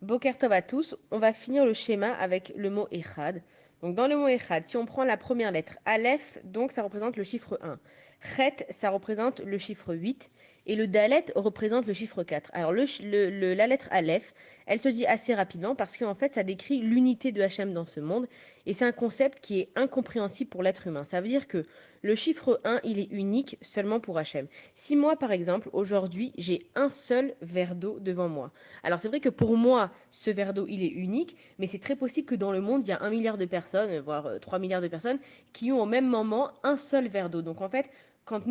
Boker Tov à tous, on va finir le schéma avec le mot Echad. Donc dans le mot Echad, si on prend la première lettre, Aleph, donc ça représente le chiffre 1. Chet, ça représente le chiffre 8. Et le Dalet représente le chiffre 4. Alors la lettre Aleph, elle se dit assez rapidement parce qu'en fait ça décrit l'unité de Hachem dans ce monde. Et c'est un concept qui est incompréhensible pour l'être humain. Ça veut dire que le chiffre 1, il est unique seulement pour Hachem. Si moi, par exemple, aujourd'hui, j'ai un seul verre d'eau devant moi, alors c'est vrai que pour moi, ce verre d'eau, il est unique, mais c'est très possible que dans le monde, il y a 1 milliard de personnes, voire 3 milliards de personnes, qui ont au même moment un seul verre d'eau. Donc en fait, quand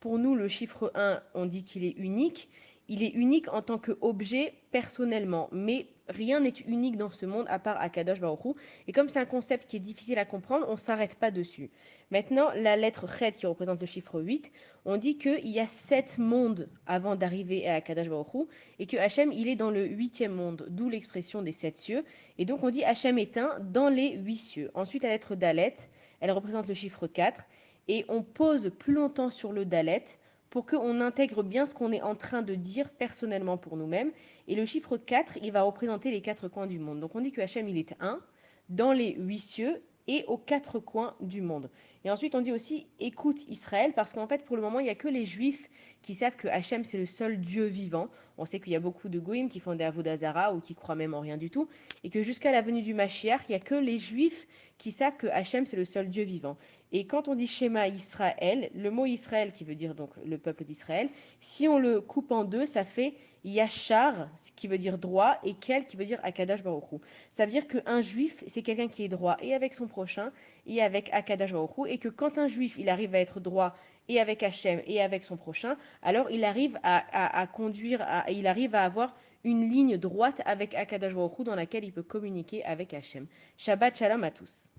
pour nous, le chiffre 1, on dit qu'il est unique, il est unique en tant qu'objet personnellement, mais rien n'est unique dans ce monde à part Akadosh Baruch Hu. Et comme c'est un concept qui est difficile à comprendre, on ne s'arrête pas dessus. Maintenant, la lettre Chet qui représente le chiffre 8, on dit qu'il y a 7 mondes avant d'arriver à Akadosh Baruch Hu, et que Hachem, il est dans le huitième monde, d'où l'expression des 7 cieux. Et donc on dit Hachem est un dans les 8 cieux. Ensuite, la lettre Dalet, elle représente le chiffre 4, et on pose plus longtemps sur le Dalet pour qu'on intègre bien ce qu'on est en train de dire personnellement pour nous-mêmes. Et le chiffre 4, il va représenter les 4 coins du monde. Donc on dit que Hachem, il est un dans les 8 cieux et aux 4 coins du monde. Et ensuite, on dit aussi écoute Israël, parce qu'en fait, pour le moment, il n'y a que les Juifs qui savent que Hachem, c'est le seul Dieu vivant. On sait qu'il y a beaucoup de Goïms qui font des Avodazara ou qui croient même en rien du tout. Et que jusqu'à la venue du Mashiach, il n'y a que les Juifs qui savent que Hachem, c'est le seul Dieu vivant. Et quand on dit Shema Israël, le mot Israël, qui veut dire donc le peuple d'Israël, si on le coupe en deux, ça fait Yachar, ce qui veut dire droit, et Kel, qui veut dire Akadash Baruch Hu. Ça veut dire qu'un juif, c'est quelqu'un qui est droit et avec son prochain, et avec Akadash Baruch Hu, et que quand un juif, il arrive à être droit et avec Hachem et avec son prochain, alors il arrive à conduire, il arrive à avoir une ligne droite avec Akadash Baruch Hu dans laquelle il peut communiquer avec Hachem. Shabbat Shalom à tous.